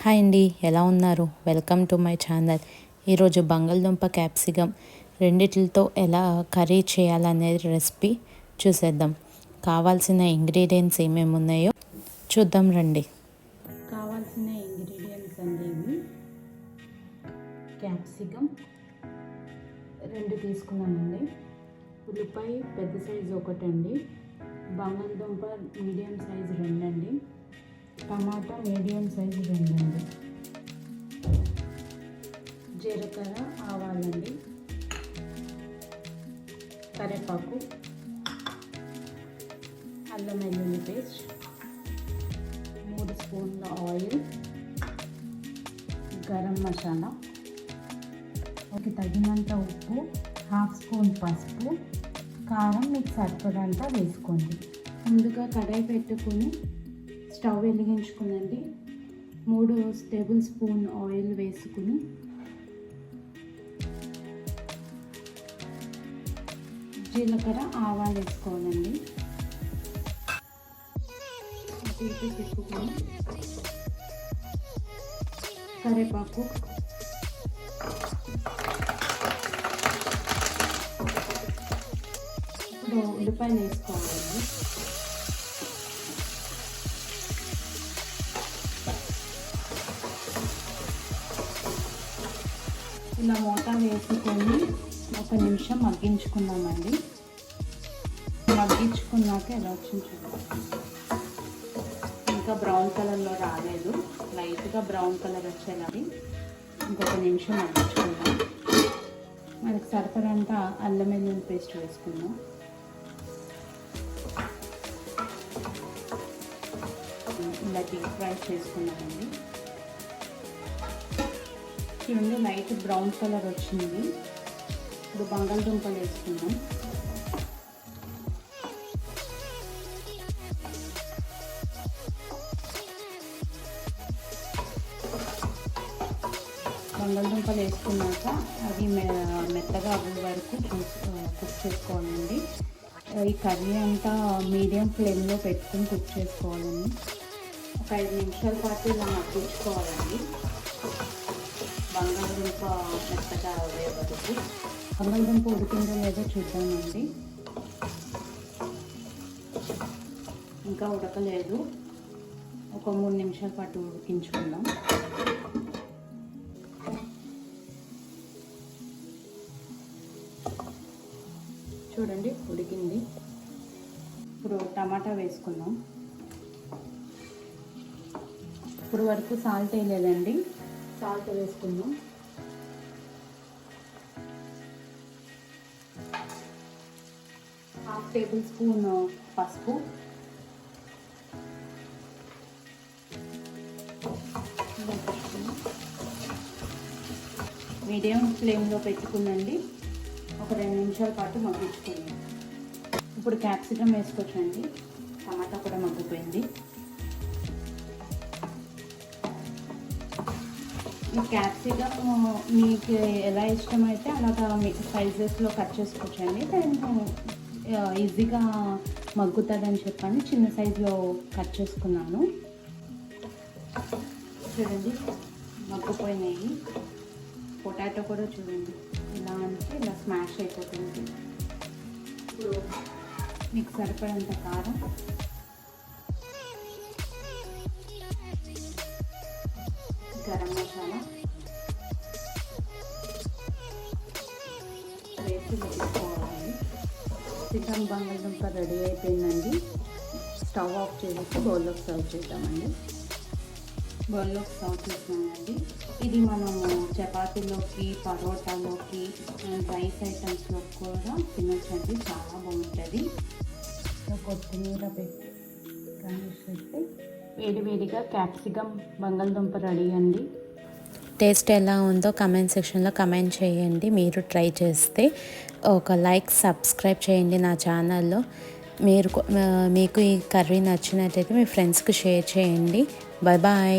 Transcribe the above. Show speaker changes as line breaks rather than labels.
Hi అండి, ఎలా ఉన్నారు? Welcome to my channel. ఈరోజు బంగాళదుంప క్యాప్సికమ్ రెండిటితో ఎలా కర్రీ చేయాలనేది రెసిపీ చూసేద్దాం. కావాల్సిన ఇంగ్రీడియంట్స్ ఏమేమి ఉన్నాయో చూద్దాం రండి. కావాల్సిన ఇంగ్రీడియంట్స్ అండి ఇవి: క్యాప్సికమ్ 2 తీసుకున్నానండి, ఉల్లిపాయ పెద్ద సైజు ఒకటండి, బంగాళదుంప మీడియం సైజు 2 అండి, టమాటా మీడియం సైజు 2 అండి, జీలకర్ర, ఆవాలండి, కరివేపాకు, అల్లం వెల్లుల్లి పేస్ట్, 3 స్పూన్ల ఆయిల్, గరం మసాలా, ఒక తగినంత ఉప్పు, 1/2 స్పూన్ పసుపు, కారం మీకు సరిపడంత వేసుకోండి. ముందుగా కడాయి పెట్టుకొని స్టవ్ వెలిగించుకునండి. 3 టేబుల్ స్పూన్ ఆయిల్ వేసుకుని జీలకర్ర, ఆవాలు వేసుకోవాలండి. తిప్పుకొని కరివేపాకు, ఇప్పుడు ఉల్లిపాయలు వేసుకోవాలండి. ఇలా మూత వేసుకొని 1 నిమిషం మగ్గించుకున్నామండి. మగ్గించుకున్నాక ఎలా వచ్చింది చూడండి. ఇంకా బ్రౌన్ కలర్లో రాలేదు, లైట్గా బ్రౌన్ కలర్ వచ్చేలాగా ఇంకొక నిమిషం మగ్గించుకుందాం. మనకి సరిపడంత అల్లం వెల్లుల్లి పేస్ట్ వేసుకుందాం. ఇలా డీప్ ఫ్రై చేసుకున్నామండి. చూడండి, లైట్ బ్రౌన్ కలర్ వచ్చింది. ఇప్పుడు బంగాళదుంపలు వేసుకుందాం. బంగాళదుంపలు వేసుకున్నాక అవి మెత్తగా అవ్వే వరకు కుక్ చేసుకోవాలండి. ఈ కర్రీ అంతా మీడియం ఫ్లేమ్లో పెట్టుకుని కుక్ చేసుకోవాలండి. ఒక 5 నిమిషాల పాటు ఇలా మగ్గించుకోవాలండి. బంగాళదుంప మెత్తగా అవ్వే వరకు. బంగాళదుంప ఉడికిందో లేదో చూద్దామండి. ఇంకా ఉడకలేదు, ఒక 3 నిమిషాల పాటు ఉడికించుకుందాం. చూడండి, ఉడికింది. ఇప్పుడు టమాటా వేసుకుందాం. ఇప్పుడు వరకు సాల్ట్ వేయలేదండి, సాల్ట్ వేసుకుందాం. హాఫ్ టేబుల్ స్పూన్ పసుపు, మీడియం ఫ్లేమ్లో పెట్టుకుందండి. ఒక 2 నిమిషాల పాటు మగ్గించుకుందాం. ఇప్పుడు క్యాప్సికమ్ వేసుకోవచ్చండి. టమాటా కూడా మగ్గిపోయింది. ఈ క్యాప్సికమ్ మీకు ఎలా ఇష్టమైతే అలాగా మీకు సైజెస్లో కట్ చేసుకోవచ్చండి. నేను ఈజీగా మగ్గుతుందని చెప్పని చిన్న సైజులో కట్ చేసుకున్నాను. చూడండి, మగ్గిపోయినాయి. పొటాటో కూడా చూడండి, ఇలా అంటే ఇలా స్మాష్ అయిపోతుంది. ఇప్పుడు మీకు సరిపడంత కారం, గరం మసాలా వేసి వేసుకోవాలండి. చికెన్ బంగాళదుంప రెడీ అయిపోయిందండి. స్టవ్ ఆఫ్ చేసి బౌల్లోకి సర్వ్ చేద్దామండి. బౌల్లోకి సర్వ్ చేసినామండి. ఇది మనము చపాతీలోకి, పరోటాలోకి, రైస్ ఐటమ్స్లో కూడా తినొచ్చండి. చాలా బాగుంటుంది. కొత్తిమీర పెట్టి గార్నిష్ చేస్తే వేడివేడిగా క్యాప్సికమ్ బంగాళదుంప రెడీ అండి. టేస్ట్ ఎలా ఉందో కమెంట్ సెక్షన్లో కమెంట్ చేయండి. మీరు ట్రై చేస్తే ఒక లైక్, సబ్స్క్రైబ్ చేయండి నా ఛానల్లో. మీకు ఈ కర్రీ నచ్చినట్టయితే మీ ఫ్రెండ్స్కి షేర్ చేయండి. Bye bye.